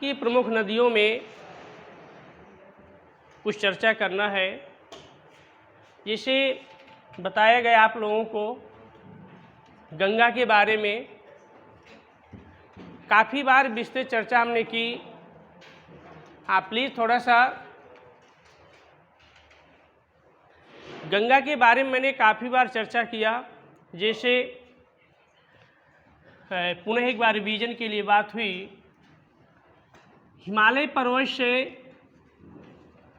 की प्रमुख नदियों में कुछ चर्चा करना है। जिसे बताया गया आप लोगों को गंगा के बारे में काफ़ी बार विस्तृत चर्चा हमने की। आप प्लीज़ थोड़ा सा गंगा के बारे में मैंने काफ़ी बार चर्चा किया। जैसे पुनः एक बार रिवीजन के लिए बात हुई, हिमालय पर्वत से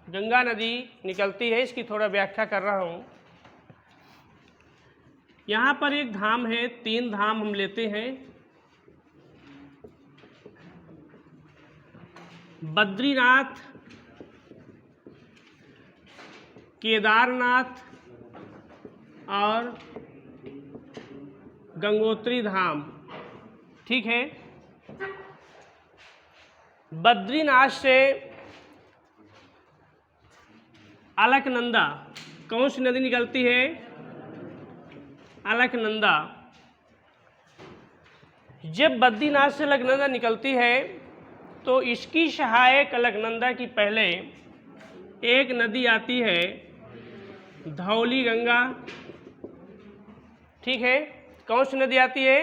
गंगा नदी निकलती है, इसकी थोड़ा व्याख्या कर रहा हूँ। यहाँ पर एक धाम है, 3 धाम हम लेते हैं। बद्रीनाथ, केदारनाथ और गंगोत्री धाम, ठीक है। बद्रीनाथ से अलकनंदा, कौन सी नदी निकलती है? अलकनंदा। जब बद्रीनाथ से अलकनंदा निकलती है तो इसकी सहायक अलकनंदा की पहले एक नदी आती है, धौली गंगा, ठीक है। कौन सी नदी आती है?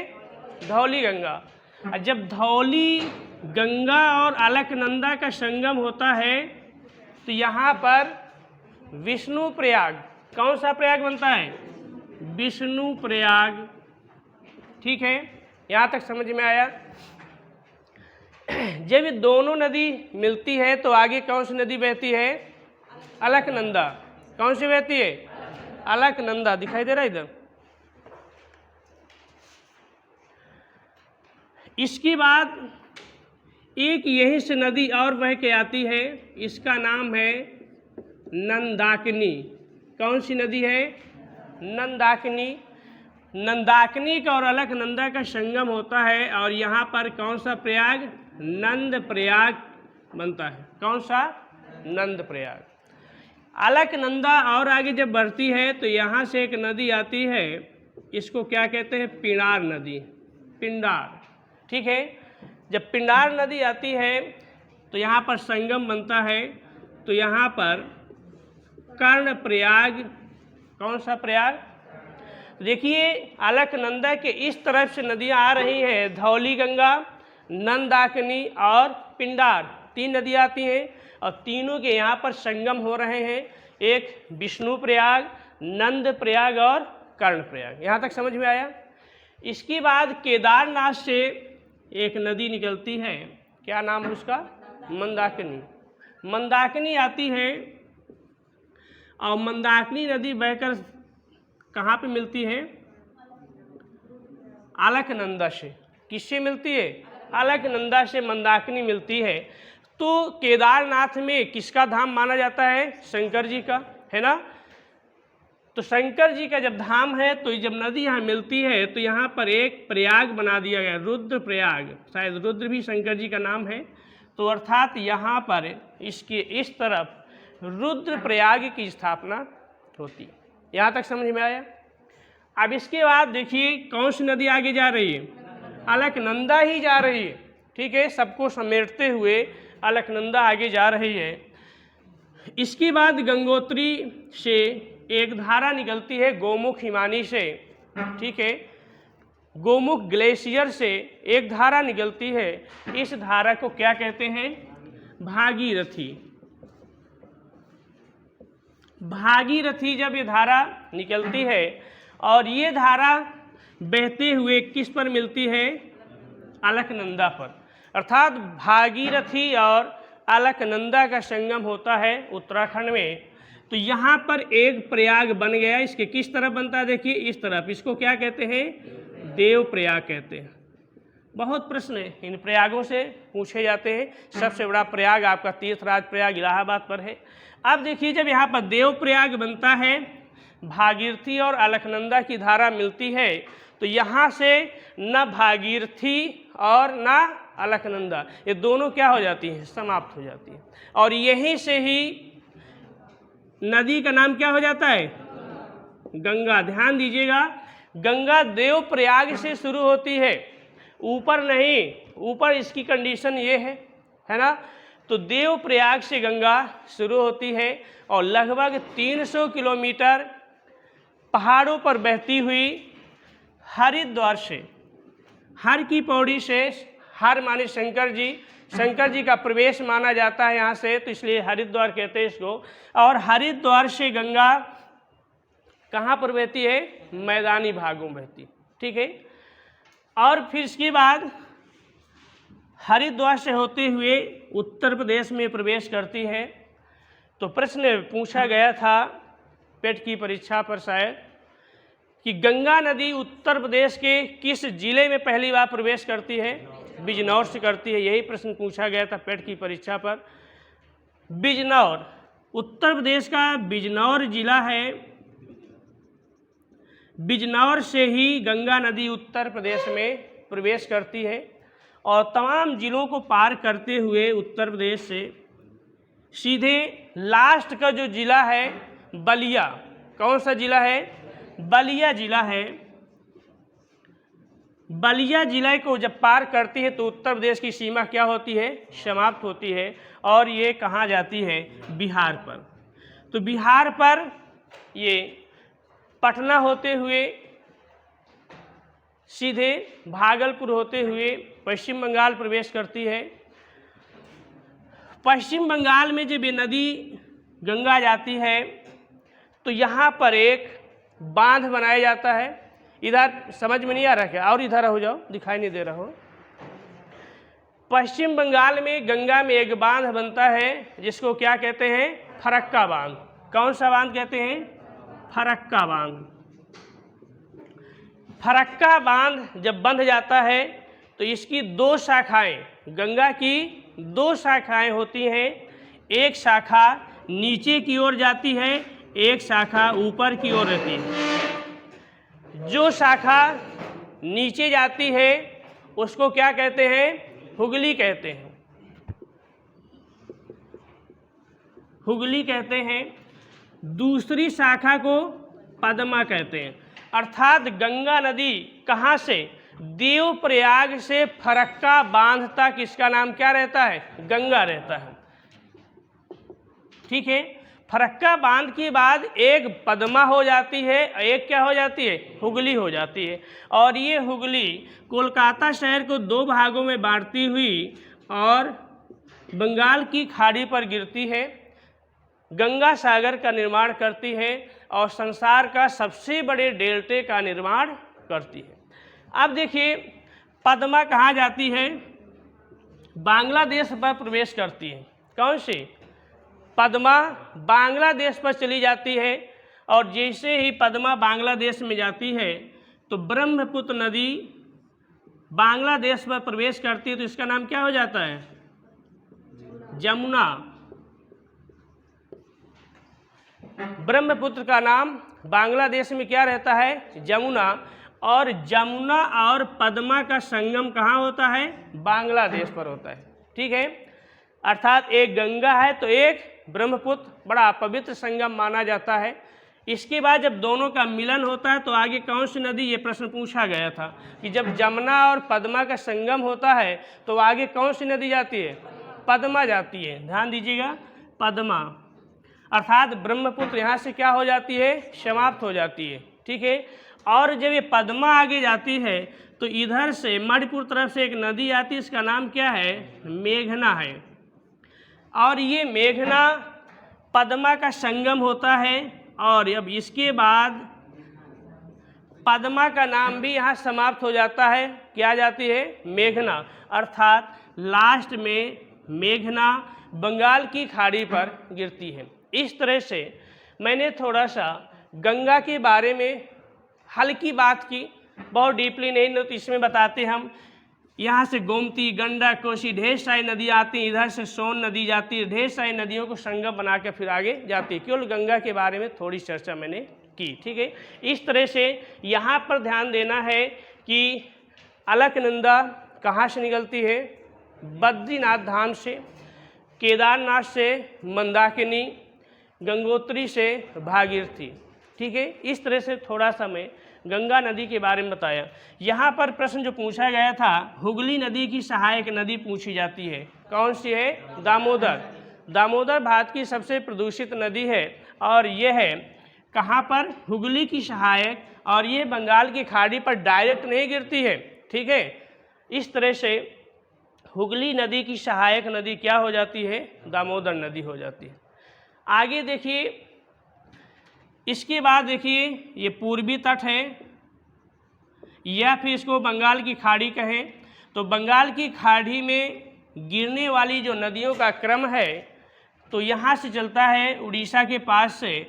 धौली गंगा। और जब धौली गंगा और अलकनंदा का संगम होता है तो यहाँ पर विष्णु प्रयाग, कौन सा प्रयाग बनता है? विष्णु प्रयाग, ठीक है। यहाँ तक समझ में आया। जब ये दोनों नदी मिलती है तो आगे कौन सी नदी बहती है? अलकनंदा। कौन सी बहती है? अलकनंदा। दिखाई दे रहा है इधर? इसके बाद एक यहीं से नदी और बह के आती है, इसका नाम है नंदाकिनी। कौन सी नदी है? नंदाकिनी। नंदाकिनी का और अलकनंदा का संगम होता है और यहाँ पर कौन सा प्रयाग? नंद प्रयाग बनता है। कौन सा? नंद प्रयाग। अलकनंदा और आगे जब बढ़ती है तो यहाँ से एक नदी आती है, इसको क्या कहते हैं? पिंडार नदी, पिंडार, ठीक है। जब पिंडार नदी आती है तो यहाँ पर संगम बनता है, तो यहाँ पर कर्ण प्रयाग, कौन सा प्रयाग? देखिए अलकनंदा के इस तरफ से नदियाँ आ रही हैं, धौली गंगा, नंदाकिनी और पिंडार, 3 नदियाँ आती हैं और तीनों के यहाँ पर संगम हो रहे हैं। एक विष्णु प्रयाग, नंद प्रयाग और कर्ण प्रयाग। यहाँ तक समझ में आया? इसके बाद केदारनाथ से एक नदी निकलती है, क्या नाम है उसका? मंदाकिनी। मंदाकिनी आती है और मंदाकिनी नदी बहकर कहाँ पे मिलती है? अलकनंदा से। किससे मिलती है? अलकनंदा से मंदाकिनी मिलती है। तो केदारनाथ में किसका धाम माना जाता है? शंकर जी का, है ना। तो शंकर जी का जब धाम है तो जब नदी यहाँ मिलती है तो यहाँ पर एक प्रयाग बना दिया गया, रुद्र प्रयाग। शायद रुद्र भी शंकर जी का नाम है। तो अर्थात यहाँ पर इसके इस तरफ रुद्र प्रयाग की स्थापना होती। यहाँ तक समझ में आया? अब इसके बाद देखिए कौन सी नदी आगे जा रही है? अलकनंदा ही जा रही है, ठीक है। सबको समेटते हुए अलकनंदा आगे जा रही है। इसके बाद गंगोत्री से एक धारा निकलती है गोमुख हिमानी से, ठीक है। गोमुख ग्लेशियर से एक धारा निकलती है। इस धारा को क्या कहते हैं? भागीरथी। भागीरथी जब ये धारा निकलती है और ये धारा बहते हुए किस पर मिलती है? अलकनंदा पर। अर्थात भागीरथी और अलकनंदा का संगम होता है उत्तराखंड में। तो यहाँ पर एक प्रयाग बन गया। इसके किस तरफ बनता है? देखिए इस तरफ। इसको क्या कहते हैं? देव प्रयाग कहते हैं। बहुत प्रश्न इन प्रयागों से पूछे जाते हैं। सबसे बड़ा प्रयाग आपका तीर्थराज प्रयाग इलाहाबाद पर है। अब देखिए जब यहाँ पर देव प्रयाग बनता है, भागीरथी और अलकनंदा की धारा मिलती है, तो यहाँ से न भागीरथी और न अलकनंदा, ये दोनों क्या हो जाती हैं? समाप्त हो जाती हैं। और यहीं से ही नदी का नाम क्या हो जाता है? गंगा। ध्यान दीजिएगा, गंगा देव प्रयाग से शुरू होती है, ऊपर नहीं। ऊपर इसकी कंडीशन ये है, है ना। तो देवप्रयाग से गंगा शुरू होती है और लगभग 300 किलोमीटर पहाड़ों पर बहती हुई हरिद्वार से, हर की पौड़ी से, हर माने शंकर जी का प्रवेश माना जाता है यहाँ से, तो इसलिए हरिद्वार कहते हैं इसको। और हरिद्वार से गंगा कहाँ पर बहती है? मैदानी भागों में बहती, ठीक है। और फिर इसके बाद हरिद्वार से होते हुए उत्तर प्रदेश में प्रवेश करती है। तो प्रश्न पूछा गया था पेट की परीक्षा पर शायद कि गंगा नदी उत्तर प्रदेश के किस जिले में पहली बार प्रवेश करती है? बिजनौर से करती है। यही प्रश्न पूछा गया था पेट की परीक्षा पर। बिजनौर, उत्तर प्रदेश का बिजनौर जिला है। बिजनौर से ही गंगा नदी उत्तर प्रदेश में प्रवेश करती है और तमाम जिलों को पार करते हुए उत्तर प्रदेश से सीधे लास्ट का जो जिला है बलिया, कौन सा जिला है? बलिया जिला है। बलिया जिला को जब पार करती है तो उत्तर प्रदेश की सीमा क्या होती है? समाप्त होती है और ये कहाँ जाती है? बिहार पर। तो बिहार पर ये पटना होते हुए सीधे भागलपुर होते हुए पश्चिम बंगाल प्रवेश करती है। पश्चिम बंगाल में जब ये नदी गंगा जाती है तो यहाँ पर एक बांध बनाया जाता है। इधर समझ में नहीं आ रहा क्या? और इधर हो जाओ, दिखाई नहीं दे रहा हो। पश्चिम बंगाल में गंगा में एक बांध बनता है जिसको क्या कहते हैं? फरक्का बांध। कौन सा बांध कहते हैं? फरक्का बांध। फरक्का बांध जब बंध जाता है तो इसकी दो शाखाएं, गंगा की दो शाखाएं होती हैं। एक शाखा नीचे की ओर जाती है, एक शाखा ऊपर की ओर रहती है। जो शाखा नीचे जाती है उसको क्या कहते हैं? हुगली कहते हैं। हुगली कहते हैं। दूसरी शाखा को पद्मा कहते हैं। अर्थात गंगा नदी कहाँ से? देवप्रयाग से फरक्का बांध तक इसका नाम क्या रहता है? गंगा रहता है, ठीक है। फरक्का बांध के बाद एक पद्मा हो जाती है, एक क्या हो जाती है? हुगली हो जाती है। और ये हुगली कोलकाता शहर को दो भागों में बांटती हुई और बंगाल की खाड़ी पर गिरती है, गंगा सागर का निर्माण करती है और संसार का सबसे बड़े डेल्टे का निर्माण करती है। अब देखिए पद्मा कहाँ जाती है? बांग्लादेश पर प्रवेश करती है। कौन सी? पद्मा बांग्लादेश पर चली जाती है और जैसे ही पद्मा बांग्लादेश में जाती है तो ब्रह्मपुत्र नदी बांग्लादेश पर प्रवेश करती है। तो इसका नाम क्या हो जाता है? जमुना। ब्रह्मपुत्र का नाम बांग्लादेश में क्या रहता है? जमुना। और जमुना और पद्मा का संगम कहाँ होता है? बांग्लादेश पर होता है, ठीक है। अर्थात एक गंगा है तो एक ब्रह्मपुत्र, बड़ा पवित्र संगम माना जाता है। इसके बाद जब दोनों का मिलन होता है तो आगे कौन सी नदी? ये प्रश्न पूछा गया था कि जब जमुना और पद्मा का संगम होता है तो आगे कौन सी नदी जाती है? पद्मा जाती है। ध्यान दीजिएगा, पद्मा। अर्थात ब्रह्मपुत्र यहाँ से क्या हो जाती है? समाप्त हो जाती है, ठीक है। और जब ये पद्मा आगे जाती है तो इधर से मणिपुर तरफ से एक नदी आती है, इसका नाम क्या है? मेघना है। और ये मेघना पद्मा का संगम होता है और अब इसके बाद पद्मा का नाम भी यहाँ समाप्त हो जाता है। क्या जाती है? मेघना। अर्थात लास्ट में मेघना बंगाल की खाड़ी पर गिरती है। इस तरह से मैंने थोड़ा सा गंगा के बारे में हल्की बात की, बहुत डीपली नहीं। तो इसमें बताते हम यहाँ से गोमती, गंडक, कोसी, ढेर सारी नदियाँ आती हैं। इधर से सोन नदी जाती है। ढेर सारी नदियों को संगम बना के फिर आगे जाती है। केवल गंगा के बारे में थोड़ी चर्चा मैंने की, ठीक है। इस तरह से यहाँ पर ध्यान देना है कि अलकनंदा कहाँ से निकलती है? बद्रीनाथ धाम से, केदारनाथ से मंदाकिनी, गंगोत्री से भागीरथी, ठीक है। इस तरह से थोड़ा सा मैं गंगा नदी के बारे में बताया। यहाँ पर प्रश्न जो पूछा गया था, हुगली नदी की सहायक नदी पूछी जाती है। कौन सी है? दामोदर। दामोदर भारत की सबसे प्रदूषित नदी है और यह है कहाँ पर? हुगली की सहायक, और ये बंगाल की खाड़ी पर डायरेक्ट नहीं गिरती है, ठीक है। इस तरह से हुगली नदी की सहायक नदी क्या हो जाती है? दामोदर नदी हो जाती है। आगे देखिए, इसके बाद देखिए ये पूर्वी तट है या फिर इसको बंगाल की खाड़ी कहें, तो बंगाल की खाड़ी में गिरने वाली जो नदियों का क्रम है, तो यहाँ से चलता है उड़ीसा के पास से,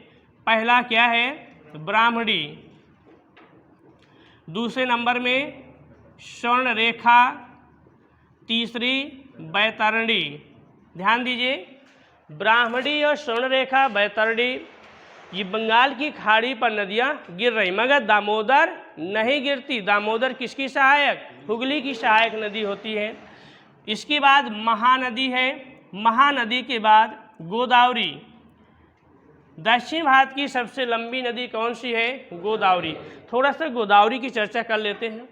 पहला क्या है? ब्राह्मणी, दूसरे नंबर में स्वर्णरेखा, तीसरी बैतरणी। ध्यान दीजिए, ब्राह्मणी और स्वर्णरेखा, बैतरणी, ये बंगाल की खाड़ी पर नदियाँ गिर रही, मगर दामोदर नहीं गिरती। दामोदर किसकी सहायक? हुगली की सहायक नदी होती है। इसके बाद महानदी है, महानदी के बाद गोदावरी। दक्षिण भारत की सबसे लंबी नदी कौन सी है? गोदावरी। थोड़ा सा गोदावरी की चर्चा कर लेते हैं।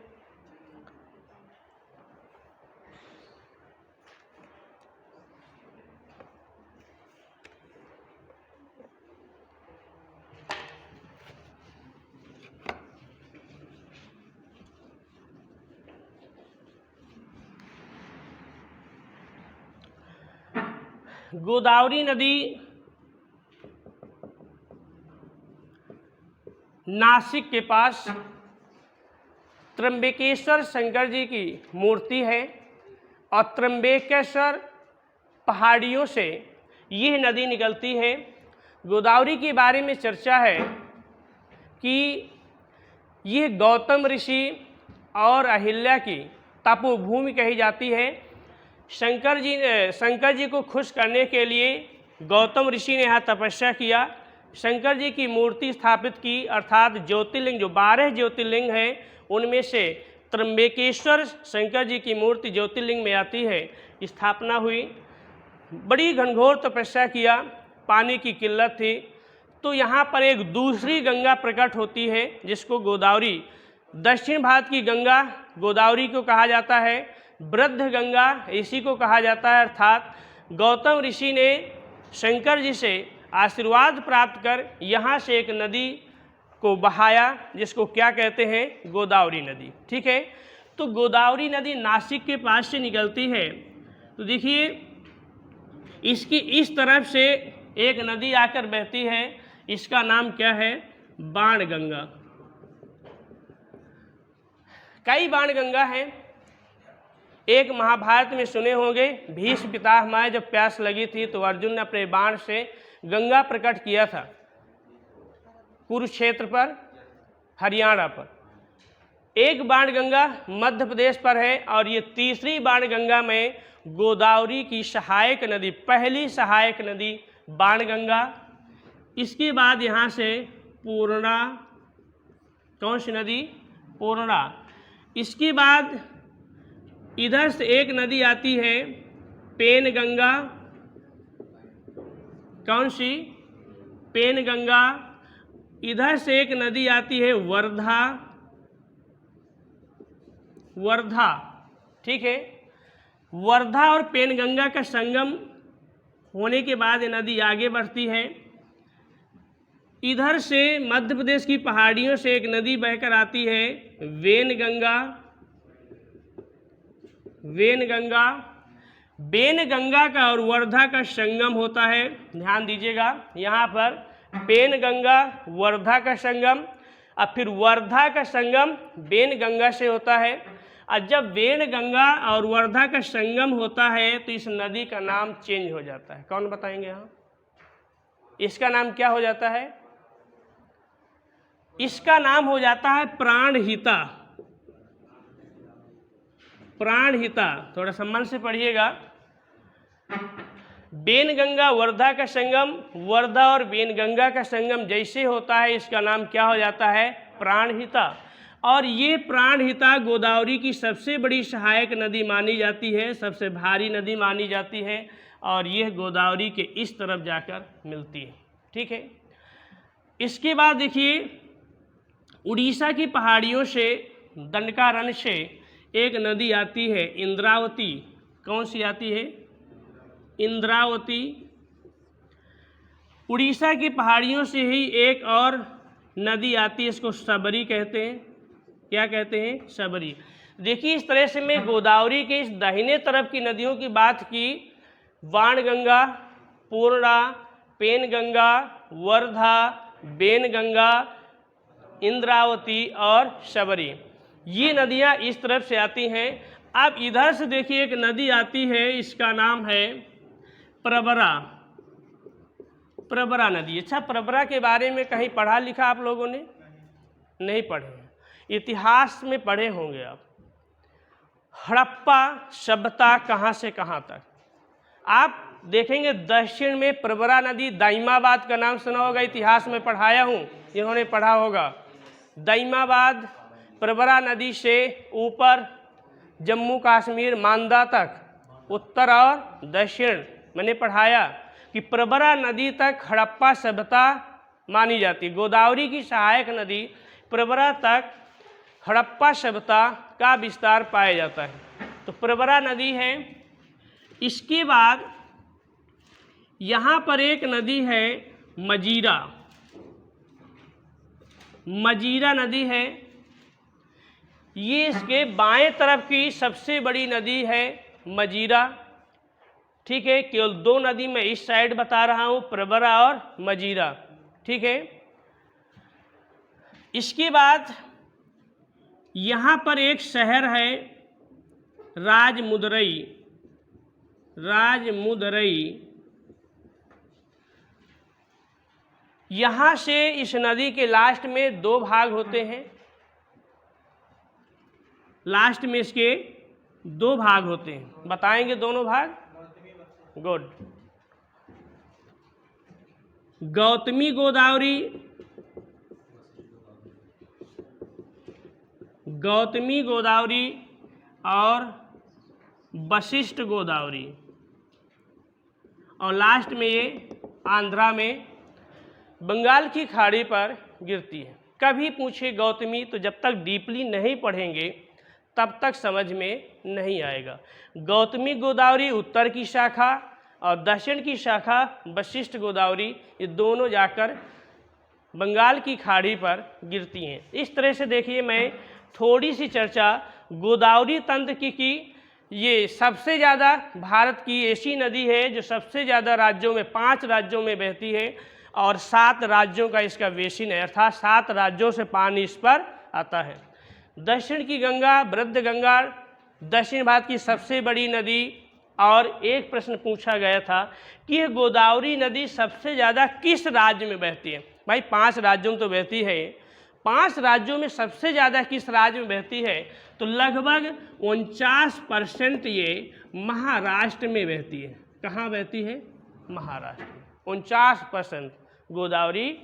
गोदावरी नदी नासिक के पास त्र्यंबकेश्वर शंकर जी की मूर्ति है और त्र्यंबकेश्वर पहाड़ियों से यह नदी निकलती है। गोदावरी के बारे में चर्चा है कि यह गौतम ऋषि और अहिल्या की तपोभूमि कही जाती है। शंकर जी को खुश करने के लिए गौतम ऋषि ने यहाँ तपस्या किया, शंकर जी की मूर्ति स्थापित की, अर्थात ज्योतिर्लिंग, जो 12 ज्योतिर्लिंग हैं उनमें से त्र्यंबकेश्वर शंकर जी की मूर्ति ज्योतिर्लिंग में आती है, स्थापना हुई। बड़ी घनघोर तपस्या किया, पानी की किल्लत थी, तो यहाँ पर एक दूसरी गंगा प्रकट होती है जिसको गोदावरी, दक्षिण भारत की गंगा गोदावरी को कहा जाता है, वृद्ध गंगा इसी को कहा जाता है। अर्थात गौतम ऋषि ने शंकर जी से आशीर्वाद प्राप्त कर यहाँ से एक नदी को बहाया जिसको क्या कहते हैं? गोदावरी नदी, ठीक है। तो गोदावरी नदी नासिक के पास से निकलती है। तो देखिए इसकी इस तरफ से एक नदी आकर बहती है, इसका नाम क्या है? बाणगंगा। कई बाणगंगा हैं। एक महाभारत में सुने होंगे, भीष्म पितामह जब प्यास लगी थी तो अर्जुन ने अपने बाण से गंगा प्रकट किया था कुरुक्षेत्र पर, हरियाणा पर। एक बाणगंगा मध्य प्रदेश पर है और ये तीसरी बाणगंगा में गोदावरी की सहायक नदी, पहली सहायक नदी बाणगंगा। इसके बाद यहाँ से पूर्णा, कौन सी नदी? पूर्णा। इसके बाद इधर से एक नदी आती है पेनगंगा, कौन सी? पेनगंगा। इधर से एक नदी आती है वर्धा, वर्धा, ठीक है। वर्धा और पेनगंगा का संगम होने के बाद ये नदी आगे बढ़ती है। इधर से मध्य प्रदेश की पहाड़ियों से एक नदी बहकर आती है वेनगंगा, वेनगंगा। वेनगंगा का और वर्धा का संगम होता है, ध्यान दीजिएगा, यहाँ पर पेनगंगा वर्धा का संगम, और फिर वर्धा का संगम वेनगंगा से होता है। और जब वेनगंगा और वर्धा का संगम होता है तो इस नदी का नाम चेंज हो जाता है। कौन बताएंगे? यहाँ इसका नाम क्या हो जाता है? इसका नाम हो जाता है प्राणहिता। प्राणहिता, थोड़ा सम्मान से पढ़िएगा। वेनगंगा वर्धा का संगम, वर्धा और वेनगंगा का संगम जैसे होता है इसका नाम क्या हो जाता है? प्राणहिता। और ये प्राणहिता गोदावरी की सबसे बड़ी सहायक नदी मानी जाती है, सबसे भारी नदी मानी जाती है, और यह गोदावरी के इस तरफ जाकर मिलती है, ठीक है। इसके बाद देखिए उड़ीसा की पहाड़ियों से दंडकारण्य से एक नदी आती है इंद्रावती। कौन सी आती है? इंद्रावती। उड़ीसा की पहाड़ियों से ही एक और नदी आती है, इसको सबरी कहते हैं। क्या कहते हैं? सबरी। देखिए, इस तरह से मैं गोदावरी के इस दाहिने तरफ की नदियों की बात की। वाणगंगा, पूर्णा, पेनगंगा, वर्धा, बेनगंगा, इंद्रावती और सबरी, ये नदियाँ इस तरफ से आती हैं। अब इधर से देखिए एक नदी आती है, इसका नाम है प्रवरा। प्रवरा नदी। अच्छा, प्रवरा के बारे में कहीं पढ़ा लिखा आप लोगों ने? नहीं पढ़े, इतिहास में पढ़े होंगे आप। हड़प्पा सभ्यता कहाँ से कहाँ तक आप देखेंगे। दक्षिण में प्रवरा नदी, दाइमाबाद का नाम सुना होगा, इतिहास में पढ़ाया हूँ, इन्होंने पढ़ा होगा। दाइमाबाद प्रवरा नदी से ऊपर जम्मू कश्मीर मांदा तक, उत्तर और दक्षिण मैंने पढ़ाया कि प्रवरा नदी तक हड़प्पा सभ्यता मानी जाती है। गोदावरी की सहायक नदी प्रवरा तक हड़प्पा सभ्यता का विस्तार पाया जाता है। तो प्रवरा नदी है। इसके बाद यहाँ पर एक नदी है मजीरा। मजीरा नदी है, ये इसके बाएं तरफ की सबसे बड़ी नदी है मजीरा। ठीक है, केवल दो नदी मैं इस साइड बता रहा हूँ, प्रवरा और मजीरा। ठीक है। इसके बाद यहाँ पर एक शहर है राजमुंदरई। राजमुंदरई, यहाँ से इस नदी के लास्ट में दो भाग होते हैं। लास्ट में इसके दो भाग होते हैं, बताएंगे दोनों भाग। गुड। गौतमी गोदावरी, गौतमी गोदावरी और वशिष्ठ गोदावरी, और लास्ट में ये आंध्रा में बंगाल की खाड़ी पर गिरती है। कभी पूछे गौतमी तो जब तक डीपली नहीं पढ़ेंगे तब तक समझ में नहीं आएगा। गौतमी गोदावरी उत्तर की शाखा और दक्षिण की शाखा वशिष्ठ गोदावरी, ये दोनों जाकर बंगाल की खाड़ी पर गिरती हैं। इस तरह से देखिए, मैं थोड़ी सी चर्चा गोदावरी तंत्र की। ये सबसे ज़्यादा भारत की ऐसी नदी है जो सबसे ज़्यादा राज्यों में, 5 राज्यों में बहती है और 7 राज्यों का इसका बेसिन है, अर्थात 7 राज्यों से पानी इस पर आता है। दक्षिण की गंगा वृद्ध गंगा दक्षिण भारत की सबसे बड़ी नदी। और एक प्रश्न पूछा गया था कि यह गोदावरी नदी सबसे ज़्यादा किस राज्य में बहती है? भाई 5 राज्यों में तो बहती है, 5 राज्यों में सबसे ज़्यादा किस राज्य में बहती है? तो लगभग 49% ये महाराष्ट्र में बहती है। कहाँ बहती है? महाराष्ट्र में। 49% गोदावरी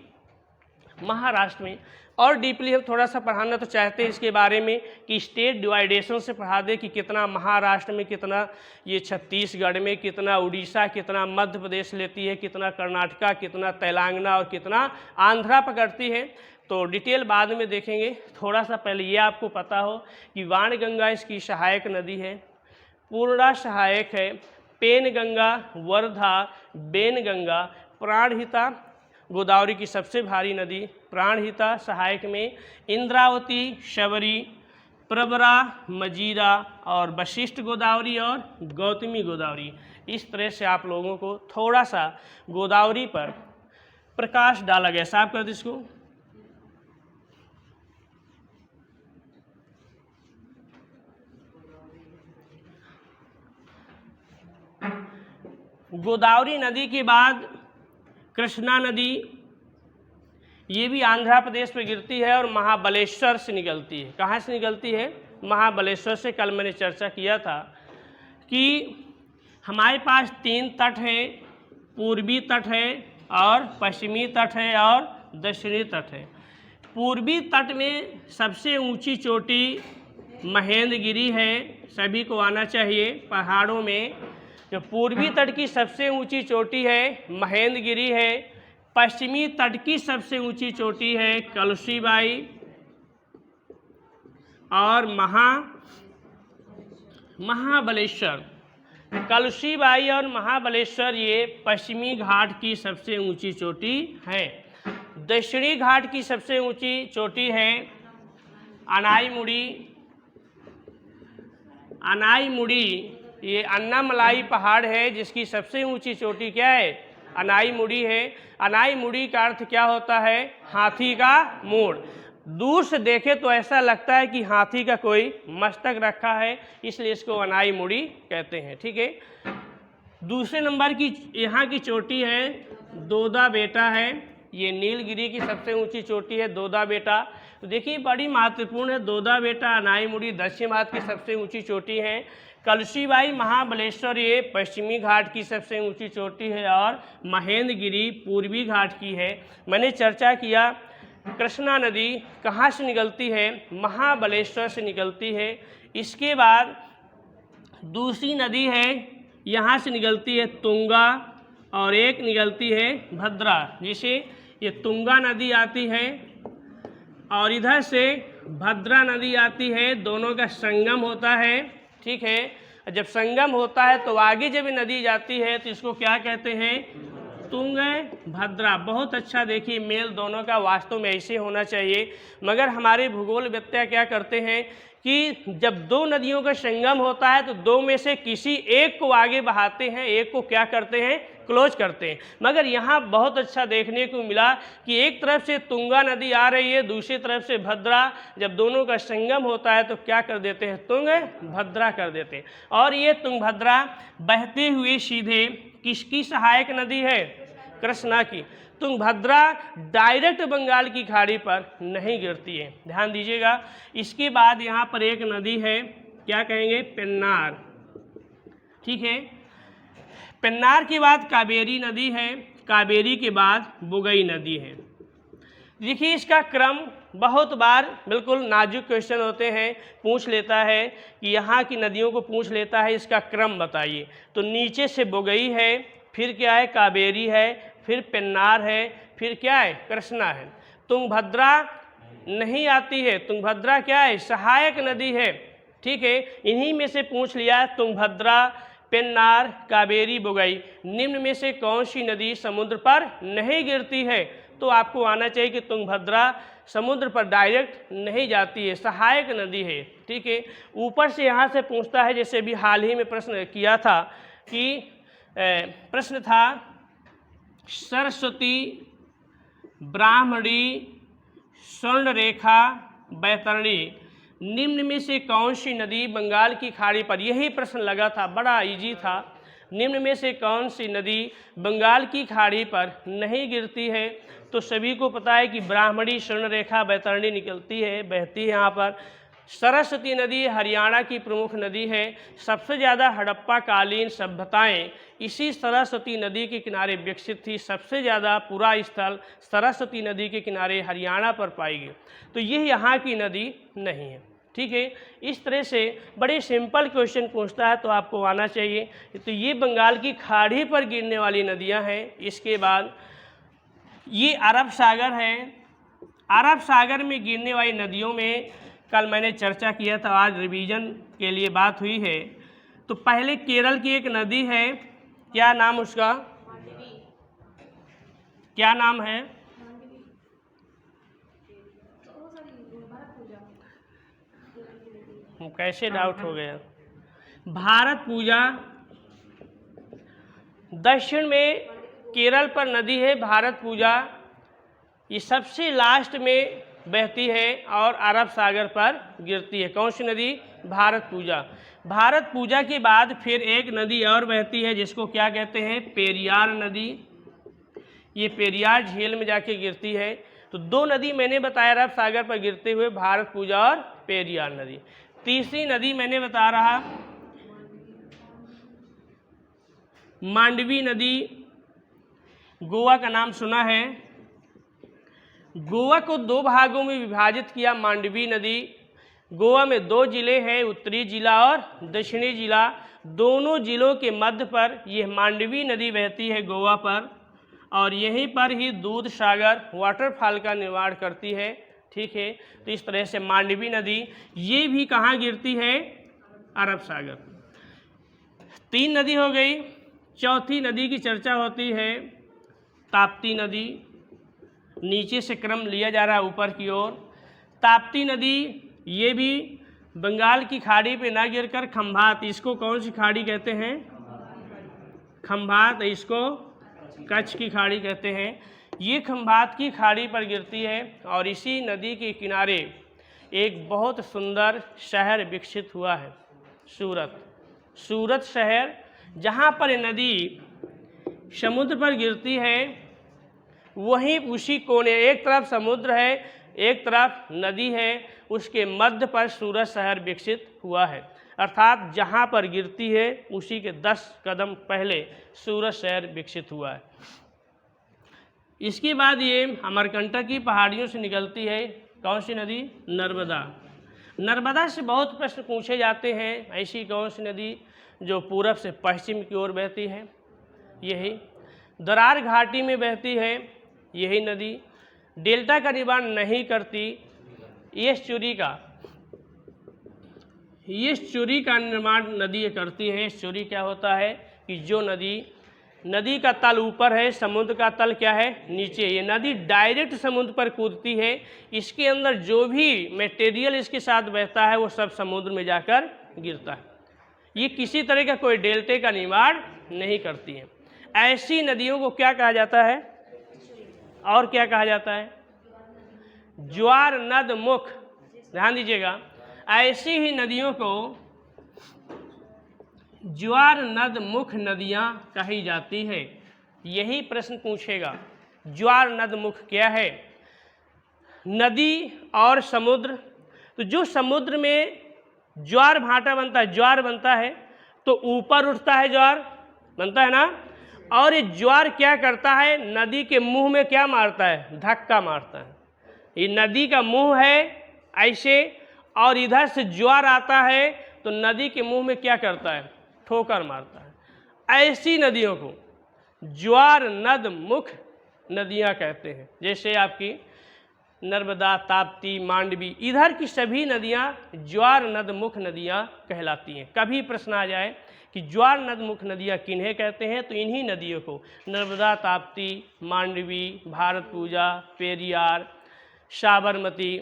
महाराष्ट्र में। और डीपली हम थोड़ा सा पढ़ाना तो चाहते हैं इसके बारे में कि स्टेट डिवाइडेशन से पढ़ा दे कि कितना महाराष्ट्र में, कितना ये छत्तीसगढ़ में, कितना उड़ीसा, कितना मध्य प्रदेश लेती है, कितना कर्नाटका, कितना तेलंगाना और कितना आंध्रा पकड़ती है। तो डिटेल बाद में देखेंगे। थोड़ा सा पहले ये आपको पता हो कि वाणगंगा इसकी सहायक नदी है, पूर्णा सहायक है, पेनगंगा, वर्धा, बेनगंगा, प्राणहिता गोदावरी की सबसे भारी नदी, प्राणहिता सहायक में, इंद्रावती, शबरी, प्रवरा, मजीरा और वशिष्ठ गोदावरी और गौतमी गोदावरी। इस तरह से आप लोगों को थोड़ा सा गोदावरी पर प्रकाश डाला गया। साफ कर दो इसको। गोदावरी नदी के बाद कृष्णा नदी, ये भी आंध्र प्रदेश में गिरती है और महाबलेश्वर से निकलती है। कहाँ से निकलती है? महाबलेश्वर से। कल मैंने चर्चा किया था कि हमारे पास 3 तट हैं, पूर्वी तट है और पश्चिमी तट है और दक्षिणी तट है। पूर्वी तट में सबसे ऊंची चोटी महेंद्रगिरी है, सभी को आना चाहिए। पहाड़ों में जो पूर्वी तट की सबसे ऊंची चोटी है महेंद्रगिरी है, पश्चिमी तट की सबसे ऊंची चोटी है कलसीबाई और महाबलेश्वर। कलुषीबाई और महाबलेश्वर ये पश्चिमी घाट की सबसे ऊंची चोटी है। दक्षिणी घाट की सबसे ऊंची चोटी है अनाईमुड़ी। अनाईमुड़ी ये अन्नामलाई पहाड़ है जिसकी सबसे ऊंची चोटी क्या है? अनाईमुड़ी है। अनाईमुड़ी का अर्थ क्या होता है? हाथी का मूड़। दूर से देखे तो ऐसा लगता है कि हाथी का कोई मस्तक रखा है, इसलिए इसको अनाईमुड़ी कहते हैं। ठीक है। दूसरे नंबर की यहाँ की चोटी है दोदा बेटा है। ये नीलगिरी की सबसे ऊंची चोटी है दोदा बेटा। तो देखिए बड़ी महत्वपूर्ण है। दोदा बेटा अनाईमुड़ी दक्षिण भारत की सबसे ऊंची चोटी है। कलुषीबाई महाबलेश्वर ये पश्चिमी घाट की सबसे ऊंची चोटी है और महेंद्रगिरी पूर्वी घाट की है। मैंने चर्चा किया कृष्णा नदी कहाँ से निकलती है? महाबलेश्वर से निकलती है। इसके बाद दूसरी नदी है यहाँ से निकलती है तुंगा और एक निकलती है भद्रा। जैसे ये तुंगा नदी आती है और इधर से भद्रा नदी आती है, दोनों का संगम होता है। ठीक है। जब संगम होता है तो आगे जब नदी जाती है तो इसको क्या कहते हैं? तुंग भद्रा। बहुत अच्छा। देखिए मेल दोनों का वास्तव में ऐसे होना चाहिए, मगर हमारे भूगोलवेत्ता क्या करते हैं कि जब दो नदियों का संगम होता है तो दो में से किसी एक को आगे बहाते हैं, एक को क्या करते हैं? क्लोज करते हैं। मगर यहाँ बहुत अच्छा देखने को मिला कि एक तरफ से तुंगा नदी आ रही है, दूसरी तरफ से भद्रा। जब दोनों का संगम होता है तो क्या कर देते हैं? तुंग भद्रा कर देते हैं। और ये तुंगभद्रा बहते हुए सीधे किसकी सहायक नदी है? कृष्णा की। तुंगभद्रा डायरेक्ट बंगाल की खाड़ी पर नहीं गिरती है, ध्यान दीजिएगा। इसके बाद यहाँ पर एक नदी है, क्या कहेंगे? पेन्नार। ठीक है। पेन्नार के बाद कावेरी नदी है, कावेरी के बाद बुगई नदी है। देखिए इसका क्रम बहुत बार बिल्कुल नाजुक क्वेश्चन होते हैं, पूछ लेता है कि यहाँ की नदियों को पूछ लेता है इसका क्रम बताइए। तो नीचे से बुगई है, फिर क्या है? कावेरी है, फिर पेन्नार है, फिर क्या है? कृष्णा है। तुंगभद्रा नहीं आती है। तुंगभद्रा क्या है? सहायक नदी है। ठीक है। इन्हीं में से पूछ लिया तुंगभद्रा, पेन्नार, कावेरी, बुगई। निम्न में से कौन सी नदी समुद्र पर नहीं गिरती है? तो आपको आना चाहिए कि तुंगभद्रा समुद्र पर डायरेक्ट नहीं जाती है, सहायक नदी है। ठीक है। ऊपर से यहाँ से पूछता है, जैसे भी हाल ही में प्रश्न किया था कि प्रश्न था सरस्वती, ब्राह्मणी, स्वर्णरेखा, बैतरणी, निम्न में से कौन सी नदी बंगाल की खाड़ी पर? यही प्रश्न लगा था, बड़ा इजी था। निम्न में से कौन सी नदी बंगाल की खाड़ी पर नहीं गिरती है? तो सभी को पता है कि ब्राह्मणी, स्वर्णरेखा, बैतरणी निकलती है, बहती है यहाँ पर। सरस्वती नदी हरियाणा की प्रमुख नदी है। सबसे ज़्यादा हड़प्पा कालीन सभ्यताएं इसी सरस्वती नदी के किनारे विकसित थी। सबसे ज़्यादा पूरा स्थल सरस्वती नदी के किनारे हरियाणा पर पाई गई। तो ये यहाँ की नदी नहीं है। ठीक है। इस तरह से बड़े सिंपल क्वेश्चन पूछता है तो आपको आना चाहिए। तो ये बंगाल की खाड़ी पर गिरने वाली नदियाँ हैं। इसके बाद ये अरब सागर है। अरब सागर में गिरने वाली नदियों में कल मैंने चर्चा किया था, आज रिवीजन के लिए बात हुई है। तो पहले केरल की एक नदी है, क्या नाम उसका? क्या नाम है? कैसे डाउट हो गया? भारत पूजा। दक्षिण में केरल पर नदी है भारत पूजा, ये सबसे लास्ट में बहती है और अरब सागर पर गिरती है। कौन सी नदी? भारत पूजा। भारत पूजा के बाद फिर एक नदी और बहती है जिसको क्या कहते हैं? पेरियार नदी। ये पेरियार झील में जाके गिरती है। तो दो नदी मैंने बताया अरब सागर पर गिरते हुए, भारत पूजा और पेरियार नदी। तीसरी नदी मैंने बता रहा मांडवी नदी। गोवा का नाम सुना है? गोवा को दो भागों में विभाजित किया मांडवी नदी। गोवा में दो जिले हैं, उत्तरी जिला और दक्षिणी जिला। दोनों जिलों के मध्य पर यह मांडवी नदी बहती है गोवा पर, और यहीं पर ही दूध सागर वाटरफॉल का निर्माण करती है। ठीक है। तो इस तरह से मांडवी नदी ये भी कहाँ गिरती है? अरब सागर। 3 नदी हो गई। चौथी नदी की चर्चा होती है ताप्ती नदी। नीचे से क्रम लिया जा रहा है ऊपर की ओर। ताप्ती नदी ये भी बंगाल की खाड़ी पे ना गिरकर खंभात, इसको कौन सी खाड़ी कहते हैं? खंभात, इसको कच्छ की खाड़ी कहते हैं। ये खंभात की खाड़ी पर गिरती है और इसी नदी के किनारे एक बहुत सुंदर शहर विकसित हुआ है, सूरत। सूरत शहर, जहाँ पर नदी समुद्र पर गिरती है, वहीं उसी कोने, एक तरफ समुद्र है एक तरफ नदी है, उसके मध्य पर सूरत शहर विकसित हुआ है। अर्थात जहाँ पर गिरती है उसी के 10 कदम पहले सूरत शहर विकसित हुआ है। इसके बाद ये अमरकंटक की पहाड़ियों से निकलती है कौन सी नदी? नर्मदा। नर्मदा से बहुत प्रश्न पूछे जाते हैं। ऐसी कौन सी नदी जो पूरब से पश्चिम की ओर बहती है? यही दरार घाटी में बहती है यही नदी। डेल्टा का निर्माण नहीं करती, एस्चुरी का निर्माण नदी करती है। एस्चुरी क्या होता है कि जो नदी का तल ऊपर है, समुद्र का तल क्या है? नीचे। ये नदी डायरेक्ट समुद्र पर कूदती है। इसके अंदर जो भी मटेरियल इसके साथ बहता है वो सब समुद्र में जाकर गिरता है। ये किसी तरह का कोई डेल्टे का निर्माण नहीं करती है। ऐसी नदियों को क्या कहा जाता है? और क्या कहा जाता है? ज्वार नद मुख। ध्यान दीजिएगा, ऐसी ही नदियों को ज्वार नद मुख नदियाँ कही जाती है। यही प्रश्न पूछेगा, ज्वार नद मुख क्या है? नदी और समुद्र। तो जो समुद्र में ज्वार भाटा बनता है, ज्वार बनता है तो ऊपर उठता है, ज्वार बनता है ना। और ये ज्वार क्या करता है? नदी के मुंह में क्या मारता है? धक्का मारता है। ये नदी का मुंह है ऐसे, और इधर से ज्वार आता है तो नदी के मुंह में क्या करता है? ठोकर मारता है। ऐसी नदियों को ज्वार नद मुख नदियाँ कहते हैं। जैसे आपकी नर्मदा, ताप्ती, मांडवी, इधर की सभी नदियाँ ज्वार नद मुख नदियाँ कहलाती हैं। कभी प्रश्न आ जाए कि ज्वार नद मुख नदियाँ किन्हें कहते हैं, तो इन्हीं नदियों को नर्मदा, ताप्ती, मांडवी, भारतपूजा, पेरियार, साबरमती,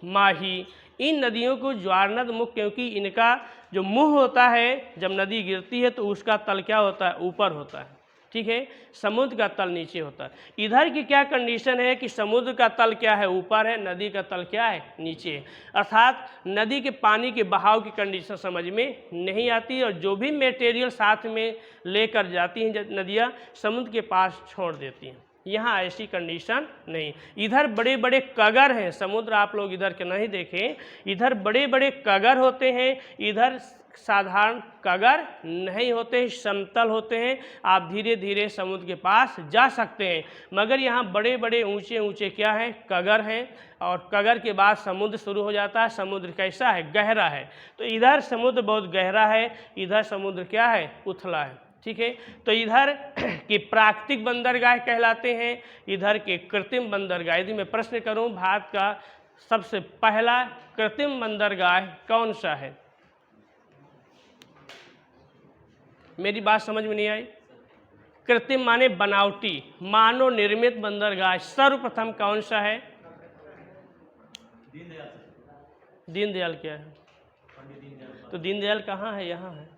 माही, इन नदियों को ज्वार नद मुख, क्योंकि इनका जो मुंह होता है जब नदी गिरती है तो उसका तल क्या होता है? ऊपर होता है। ठीक है, समुद्र का तल नीचे होता है। इधर की क्या कंडीशन है कि समुद्र का तल क्या है? ऊपर है, नदी का तल क्या है? नीचे है। अर्थात नदी के पानी के बहाव की कंडीशन समझ में नहीं आती, और जो भी मटेरियल साथ में लेकर जाती हैं नदियाँ समुद्र के पास छोड़ देती हैं। यहाँ ऐसी कंडीशन नहीं। इधर बड़े बड़े कगर हैं, समुद्र आप लोग इधर के नहीं देखें, इधर बड़े बड़े कगर होते हैं, इधर साधारण कगर नहीं होते हैं, समतल होते हैं। आप धीरे धीरे समुद्र के पास जा सकते हैं, मगर यहाँ बड़े बड़े ऊंचे ऊंचे क्या हैं? कगर हैं। और कगर के बाद समुद्र शुरू हो जाता है। समुद्र कैसा है? गहरा है। तो इधर समुद्र बहुत गहरा है, इधर समुद्र क्या है? उथला है। ठीक है, तो इधर के प्राकृतिक बंदरगाह कहलाते हैं, इधर के कृत्रिम बंदरगाह। यदि मैं प्रश्न करूं भारत का सबसे पहला कृत्रिम बंदरगाह कौन सा है? मेरी बात समझ में नहीं आई? कृत्रिम माने बनावटी, मानव निर्मित बंदरगाह सर्वप्रथम कौन सा है? दीनदयाल। क्या है? तो दीनदयाल कहाँ है? यहाँ है।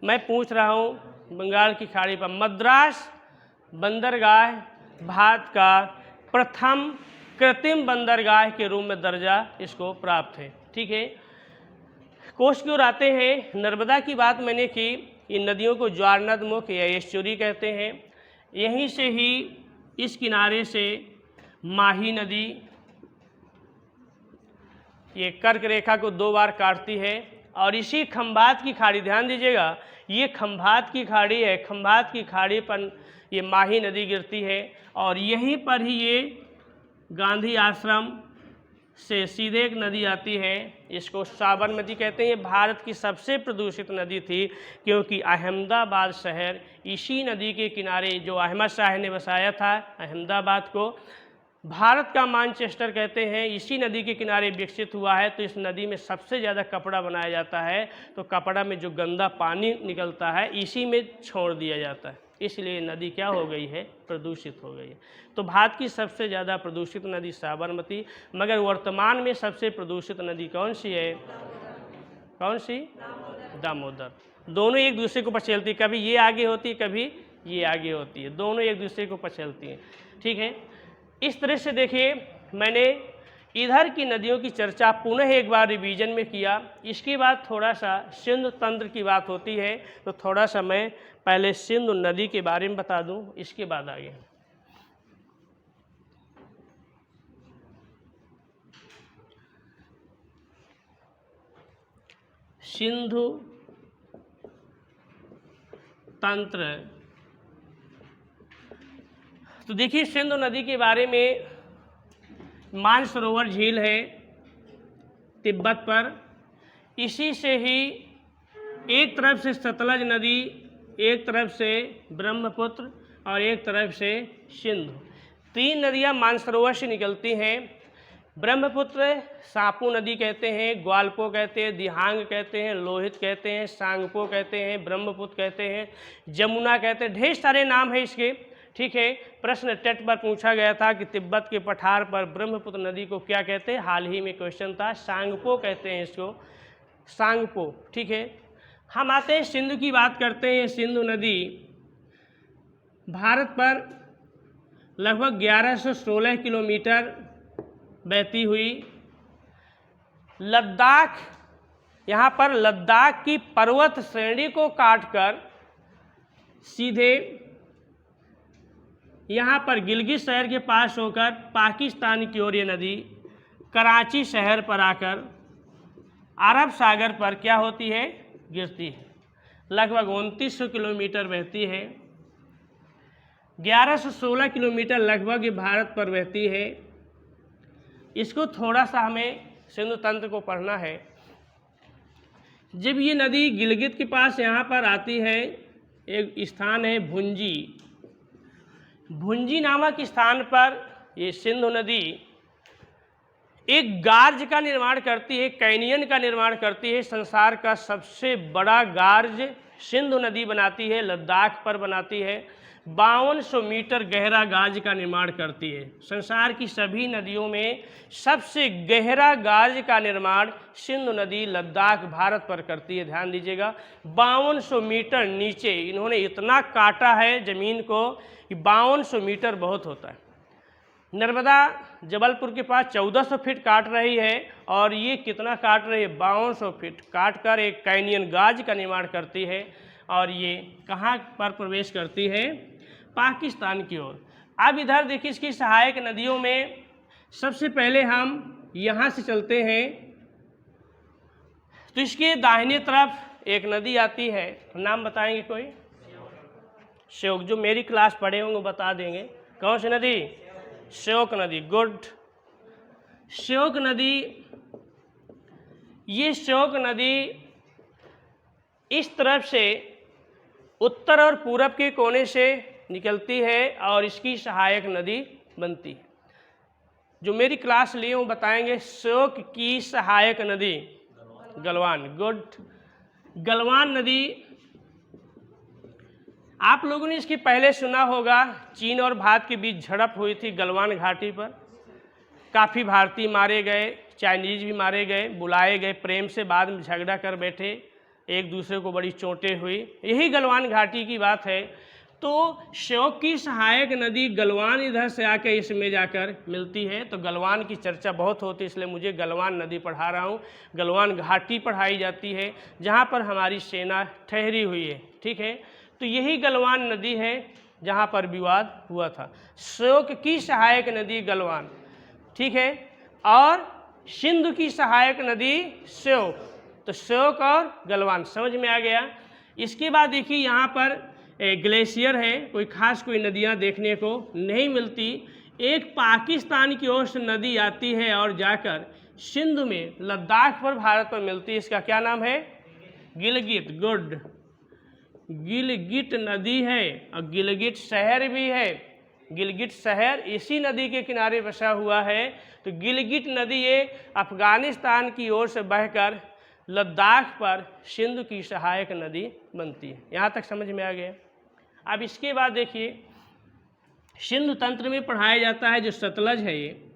मैं पूछ रहा हूँ बंगाल की खाड़ी पर मद्रास बंदरगाह भारत का प्रथम कृत्रिम बंदरगाह के रूप में दर्जा इसको प्राप्त है। ठीक है, कोश की ओर आते हैं। नर्मदा की बात मैंने की, इन नदियों को ज्वार नद मुख या एस्चुरी कहते हैं। यहीं से ही इस किनारे से माही नदी ये कर्क रेखा को 2 बार काटती है, और इसी खंभात की खाड़ी, ध्यान दीजिएगा, ये खंभात की खाड़ी है। खंभात की खाड़ी पर ये माही नदी गिरती है, और यहीं पर ही ये गांधी आश्रम से सीधे एक नदी आती है, इसको साबरमती कहते हैं। ये भारत की सबसे प्रदूषित नदी थी, क्योंकि अहमदाबाद शहर इसी नदी के किनारे, जो अहमद शाह ने बसाया था अहमदाबाद को, भारत का मैनचेस्टर कहते हैं, इसी नदी के किनारे विकसित हुआ है। तो इस नदी में सबसे ज़्यादा कपड़ा बनाया जाता है, तो कपड़ा में जो गंदा पानी निकलता है इसी में छोड़ दिया जाता है, इसलिए नदी क्या हो गई है, प्रदूषित हो गई है। तो भारत की सबसे ज़्यादा प्रदूषित नदी साबरमती, मगर वर्तमान में सबसे प्रदूषित नदी कौन सी है? कौन सी? दामोदर। दोनों एक दूसरे को पछेलती, कभी ये आगे होती है, कभी ये आगे होती है, दोनों एक दूसरे को पछेलती हैं। ठीक है, इस तरह से देखिए मैंने इधर की नदियों की चर्चा पुनः एक बार रिवीजन में किया। इसके बाद थोड़ा सा सिंधु तंत्र की बात होती है, तो थोड़ा सा मैं पहले सिंधु नदी के बारे में बता दूं, इसके बाद आगे। सिंधु तंत्र, तो देखिए सिंधु नदी के बारे में, मानसरोवर झील है तिब्बत पर, इसी से ही एक तरफ से सतलज नदी, एक तरफ से ब्रह्मपुत्र और एक तरफ से सिंधु, तीन नदियां मानसरोवर से निकलती हैं। ब्रह्मपुत्र सापू नदी कहते हैं, ग्वाल्पो कहते हैं, दिहांग कहते हैं, लोहित कहते हैं, सांगपो कहते हैं, ब्रह्मपुत्र कहते हैं, जमुना कहते हैं, ढेर सारे नाम हैं इसके। ठीक है, प्रश्न टेट पर पूछा गया था कि तिब्बत के पठार पर ब्रह्मपुत्र नदी को क्या कहते हैं, हाल ही में क्वेश्चन था, सांगपो कहते हैं इसको, सांगपो। ठीक है, हम आते हैं सिंधु की बात करते हैं। सिंधु नदी भारत पर लगभग 1116 किलोमीटर बहती हुई लद्दाख, यहाँ पर लद्दाख की पर्वत श्रेणी को काटकर सीधे यहाँ पर गिलगित शहर के पास होकर पाकिस्तान की ओर ये नदी कराची शहर पर आकर अरब सागर पर क्या होती है, गिरती है। लगभग 2900 किलोमीटर बहती है, 1116 किलोमीटर लगभग ये भारत पर बहती है। इसको थोड़ा सा हमें सिंधु तंत्र को पढ़ना है। जब ये नदी गिलगित के पास यहाँ पर आती है, एक स्थान है भुंजी, भुंजी नामक स्थान पर ये सिंधु नदी एक गार्ज का निर्माण करती है, कैनियन का निर्माण करती है। संसार का सबसे बड़ा गार्ज सिंधु नदी बनाती है, लद्दाख पर बनाती है। 5200 मीटर गहरा गार्ज का निर्माण करती है। संसार की सभी नदियों में सबसे गहरा गार्ज का निर्माण सिंधु नदी लद्दाख भारत पर करती है। ध्यान दीजिएगा, 5200 मीटर नीचे इन्होंने इतना काटा है ज़मीन को कि 5200 मीटर बहुत होता है। नर्मदा जबलपुर के पास 1400 फीट काट रही है, और ये कितना काट रही है, 5200 फीट काट कर एक कैनियन गार्ज का निर्माण करती है। और ये कहाँ पर प्रवेश करती है, पाकिस्तान की ओर। अब इधर देखिए इसकी सहायक नदियों में सबसे पहले हम यहाँ से चलते हैं, तो इसके दाहिने तरफ एक नदी आती है, नाम बताएंगे कोई? श्योक, जो मेरी क्लास पढ़े होंगे बता देंगे। कौन सी नदी? श्योक नदी। गुड, श्योक नदी। ये श्योक नदी इस तरफ से उत्तर और पूरब के कोने से निकलती है और इसकी सहायक नदी बनती है। जो मेरी क्लास लिए वो बताएंगे। श्योक की सहायक नदी गलवान। गुड, गलवान नदी आप लोगों ने इसकी पहले सुना होगा, चीन और भारत के बीच झड़प हुई थी गलवान घाटी पर। काफ़ी भारतीय मारे गए, चाइनीज भी मारे गए, बुलाए गए प्रेम से, बाद में झगड़ा कर बैठे, एक दूसरे को बड़ी चोटें हुई। यही गलवान घाटी की बात है। तो श्योक की सहायक नदी गलवान इधर से आके इसमें जाकर मिलती है। तो गलवान की चर्चा बहुत होती है, इसलिए मुझे गलवान नदी पढ़ा रहा हूँ। गलवान घाटी पढ़ाई जाती है जहाँ पर हमारी सेना ठहरी हुई है। ठीक है, तो यही गलवान नदी है जहाँ पर विवाद हुआ था। श्योक की सहायक नदी गलवान, ठीक है, और सिंधु की सहायक नदी श्योक। तो श्योक और गलवान समझ में आ गया। इसके बाद देखिए यहाँ पर ग्लेशियर है, कोई खास कोई नदियाँ देखने को नहीं मिलती। एक पाकिस्तान की ओर से नदी आती है और जाकर सिंधु में लद्दाख पर भारत पर मिलती है। इसका क्या नाम है? गिलगित। गुड, गिलगिट नदी है और गिलगिट शहर भी है। गिलगिट शहर इसी नदी के किनारे बसा हुआ है। तो गिलगिट नदी ये अफ़गानिस्तान की ओर से बहकर लद्दाख पर सिंधु की सहायक नदी बनती है। यहाँ तक समझ में आ गया। अब इसके बाद देखिए, सिंधु तंत्र में पढ़ाया जाता है जो सतलज है, ये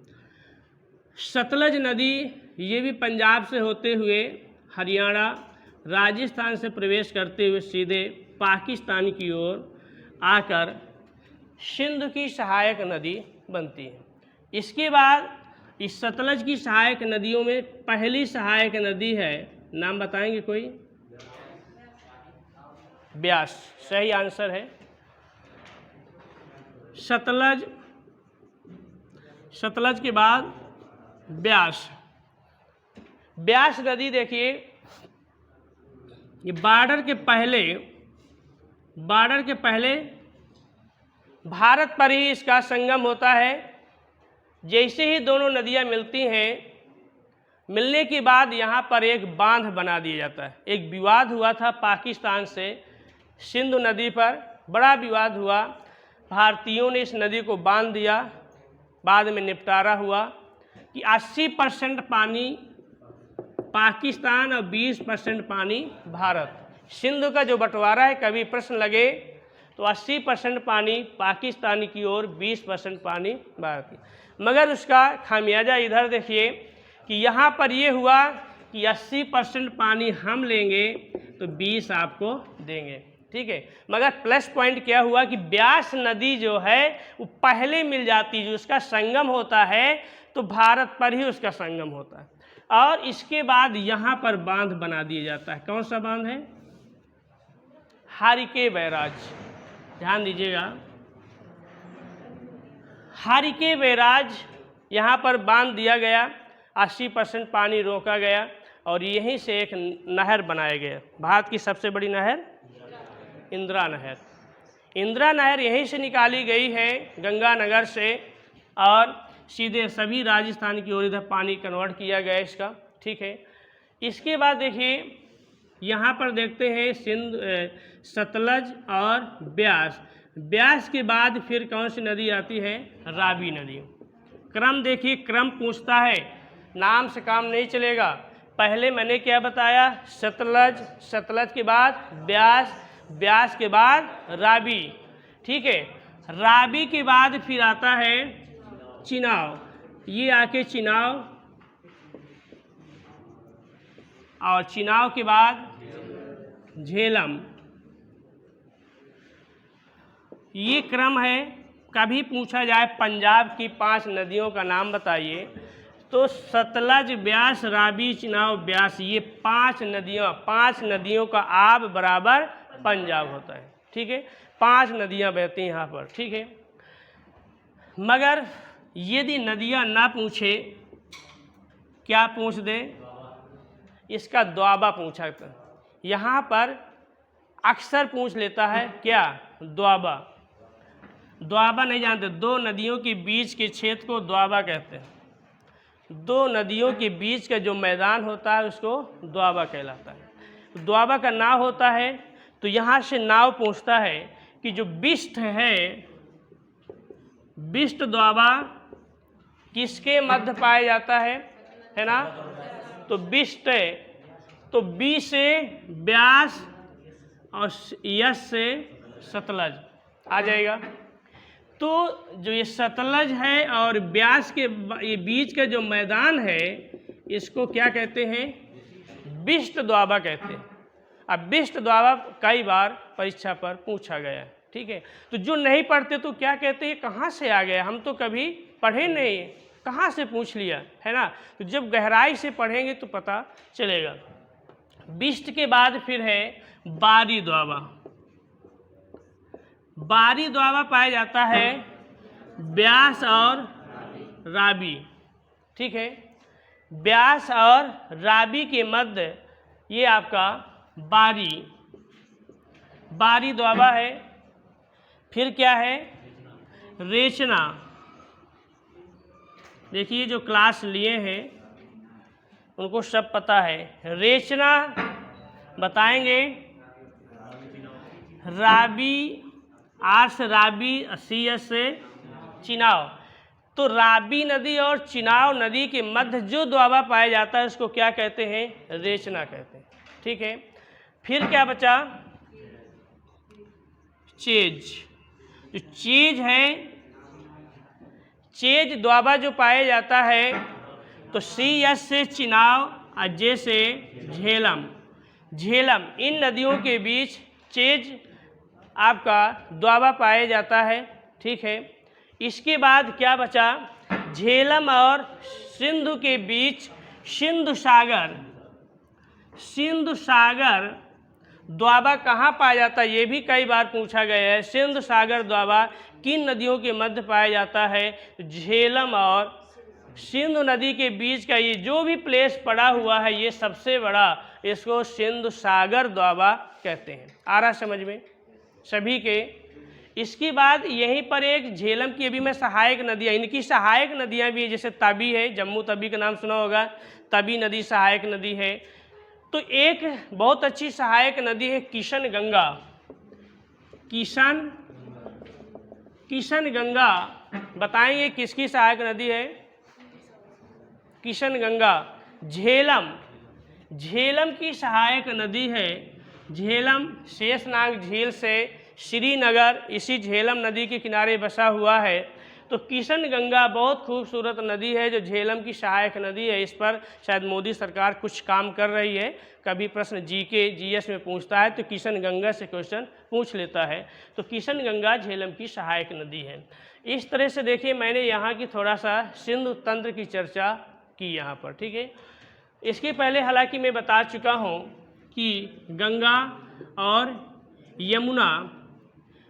सतलज नदी ये भी पंजाब से होते हुए हरियाणा राजस्थान से प्रवेश करते हुए सीधे पाकिस्तान की ओर आकर सिंधु की सहायक नदी बनती है। इसके बाद इस सतलज की सहायक नदियों में पहली सहायक नदी है, नाम बताएंगे कोई? ब्यास, सही आंसर है सतलज। सतलज के बाद ब्यास। ब्यास नदी देखिए, ये बॉर्डर के पहले भारत पर ही इसका संगम होता है। जैसे ही दोनों नदियां मिलती हैं, मिलने के बाद यहाँ पर एक बांध बना दिया जाता है। एक विवाद हुआ था पाकिस्तान से सिंधु नदी पर, बड़ा विवाद हुआ, भारतीयों ने इस नदी को बांध दिया। बाद में निपटारा हुआ कि 80% पानी पाकिस्तान और 20% पानी भारत। सिंधु का जो बंटवारा है, कभी प्रश्न लगे तो 80% पानी पाकिस्तान की ओर, 20% पानी भारत की। मगर उसका खामियाजा इधर देखिए कि यहाँ पर ये हुआ कि 80% पानी हम लेंगे तो 20 आपको देंगे, ठीक है। मगर प्लस पॉइंट क्या हुआ कि ब्यास नदी जो है वो पहले मिल जाती, जो उसका संगम होता है तो भारत पर ही उसका संगम होता है। और इसके बाद यहाँ पर बांध बना दिया जाता है। कौन सा बांध है? हारिके बैराज, ध्यान दीजिएगा। हारिके बैराज यहाँ पर बांध दिया गया, 80% पानी रोका गया और यहीं से एक नहर बनाया गया। भारत की सबसे बड़ी नहर इंदिरा नहर। इंदिरा नहर यहीं से निकाली गई है गंगानगर से, और सीधे सभी राजस्थान की ओर इधर पानी कन्वर्ट किया गया इसका, ठीक है। इसके बाद देखिए, यहाँ पर देखते हैं सतलज और ब्यास। ब्यास के बाद फिर कौन सी नदी आती है? रावी नदी। क्रम देखिए, क्रम पूछता है, नाम से काम नहीं चलेगा। पहले मैंने क्या बताया? सतलज, सतलज के बाद ब्यास, ब्यास के बाद रावी, ठीक है। रावी के बाद फिर आता है चिनाव, ये आके चिनाव, और चिनाव के बाद झेलम। ये क्रम है। कभी पूछा जाए पंजाब की 5 नदियों का नाम बताइए, तो सतलज, ब्यास, रावी, चिनाव, ब्यास, ये 5 नदियों का आब बराबर पंजाब होता है, ठीक है। 5 नदियाँ बहती हैं यहाँ पर, ठीक है। मगर यदि नदियाँ ना पूछे, क्या पूछ दे? इसका द्वाबा पूछा था। यहाँ पर अक्सर पूछ लेता है क्या? द्वाबा। द्वाबा नहीं जानते? 2 नदियों के बीच के क्षेत्र को द्वाबा कहते हैं। 2 नदियों के बीच का जो मैदान होता है उसको द्वाबा कहलाता है। द्वाबा का नाव होता है, तो यहाँ से नाव पूछता है कि जो बिष्ट है, बिष्ट द्वाबा किसके मध्य पाया जाता है ना? तो बिष्ट, तो बी से ब्यास और यस से सतलज आ जाएगा। तो जो ये सतलज है और ब्यास के ये बीच का जो मैदान है, इसको क्या कहते हैं? बिष्ट द्वाबा कहते हैं। अब बिष्ट द्वाबा कई बार परीक्षा पर पूछा गया है, ठीक है। तो जो नहीं पढ़ते तो क्या कहते हैं, कहाँ से आ गया, हम तो कभी पढ़े नहीं, कहाँ से पूछ लिया, है ना। तो जब गहराई से पढ़ेंगे तो पता चलेगा। बिष्ट के बाद फिर है बारी द्वाबा। बारी द्वाबा पाया जाता है ब्यास और रावी, ठीक है। ब्यास और रावी के मध्य ये आपका बारी द्वाबा है। फिर क्या है? रेचना। देखिए जो क्लास लिए हैं उनको सब पता है। रेचना बताएंगे, रावी, आर से रावी, सी एस से चिनाव। तो रावी नदी और चिनाव नदी के मध्य जो दोआबा पाया जाता है उसको क्या कहते हैं? रेचना कहते हैं। ठीक है, फिर क्या बचा? चेज। जो चेज है, चेज दोआबा जो पाया जाता है तो सी एस से चिनाव और जे से झेलम। झेलम, इन नदियों के बीच चेज आपका दोआबा पाया जाता है। ठीक है, इसके बाद क्या बचा? झेलम और सिंधु के बीच सिंधु सागर। सिंधु सागर दोआबा कहाँ पाया जाता है ये भी कई बार पूछा गया है। सिंधु सागर दोआबा किन नदियों के मध्य पाया जाता है? झेलम और सिंधु नदी के बीच का ये जो भी प्लेस पड़ा हुआ है ये सबसे बड़ा, इसको सिंधु सागर दोआबा कहते हैं। आ रहा समझ में सभी के? इसके बाद यहीं पर एक झेलम की अभी मैं सहायक नदियाँ, इनकी सहायक नदियाँ भी है, जैसे तवी है, जम्मू तवी का नाम सुना होगा, तवी नदी सहायक नदी है। तो एक बहुत अच्छी सहायक नदी है किशन गंगा। किशन गंगा बताएंगे किसकी सहायक नदी है? किशन गंगा। झेलम की सहायक नदी है। झेलम शेषनाग झील से श्रीनगर इसी झेलम नदी के किनारे बसा हुआ है। तो किशन गंगा बहुत खूबसूरत नदी है जो झेलम की सहायक नदी है। इस पर शायद मोदी सरकार कुछ काम कर रही है। कभी प्रश्न जीके जीएस में पूछता है तो किशन गंगा से क्वेश्चन पूछ लेता है। तो किशन गंगा झेलम की सहायक नदी है। इस तरह से देखिए मैंने यहाँ की थोड़ा सा सिंधु तंत्र की चर्चा की यहाँ पर। ठीक है, इसके पहले हालांकि मैं बता चुका हूँ कि गंगा और यमुना,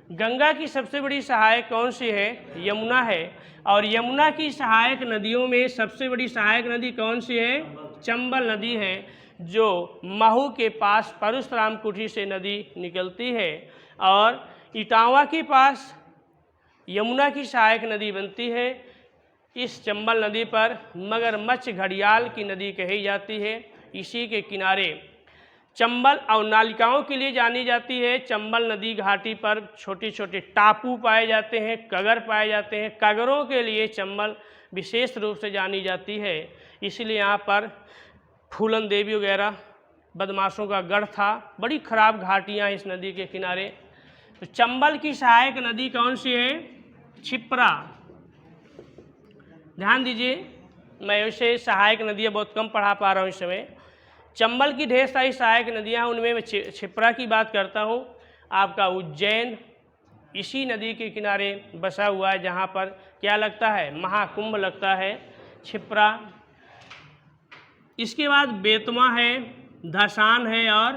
गंगा की सबसे बड़ी सहायक कौन सी है? यमुना है। और यमुना की सहायक नदियों में सबसे बड़ी सहायक नदी कौन सी है? चंबल नदी है, जो महू के पास परशुराम कुटी से नदी निकलती है और इटावा के पास यमुना की सहायक नदी बनती है। इस चंबल नदी पर मगरमच्छ घड़ियाल की नदी कही जाती है। इसी के किनारे चंबल और नालिकाओं के लिए जानी जाती है। चंबल नदी घाटी पर छोटे छोटे टापू पाए जाते हैं, कगर पाए जाते हैं। कगरों के लिए चंबल विशेष रूप से जानी जाती है, इसलिए यहाँ पर फूलन देवी वगैरह बदमाशों का गढ़ था। बड़ी खराब घाटियाँ इस नदी के किनारे। तो चंबल की सहायक नदी कौन सी है? क्षिप्रा। ध्यान दीजिए, मैं वैसे सहायक नदियाँ बहुत कम पढ़ा पा रहा हूँ इस समय। चंबल की ढेर सारी सहायक नदियाँ हैं, उनमें मैं क्षिप्रा की बात करता हूँ। आपका उज्जैन इसी नदी के किनारे बसा हुआ है, जहाँ पर क्या लगता है? महाकुंभ लगता है, क्षिप्रा। इसके बाद बेतवा है, धसान है और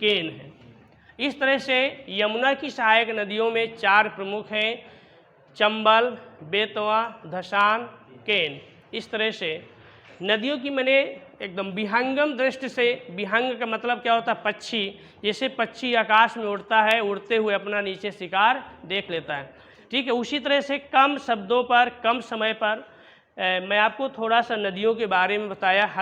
केन है। इस तरह से यमुना की सहायक नदियों में 4 प्रमुख हैं, चंबल, बेतवा, धसान, केन। इस तरह से नदियों की मैंने एकदम विहंगम दृष्टि से, विहंग का मतलब क्या होता है? पक्षी। जैसे पक्षी आकाश में उड़ता है, उड़ते हुए अपना नीचे शिकार देख लेता है। ठीक है, उसी तरह से कम शब्दों पर कम समय पर मैं आपको थोड़ा सा नदियों के बारे में बताया।